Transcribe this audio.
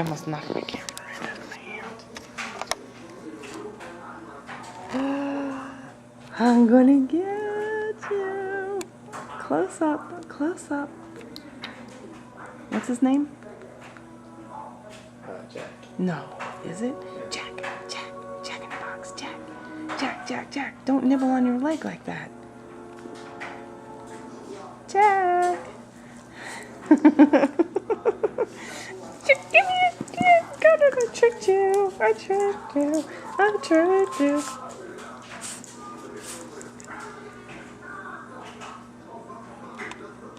I almost knocked my camera right out of my hand. I'm gonna get you. Close up, close up. What's his name? Jack. No, is it? Jack, Jack, Jack in the box, Jack. Jack, Jack, Jack. Don't nibble on your leg like that. Jack. Give me it. I tricked you. I tricked you. I tricked you.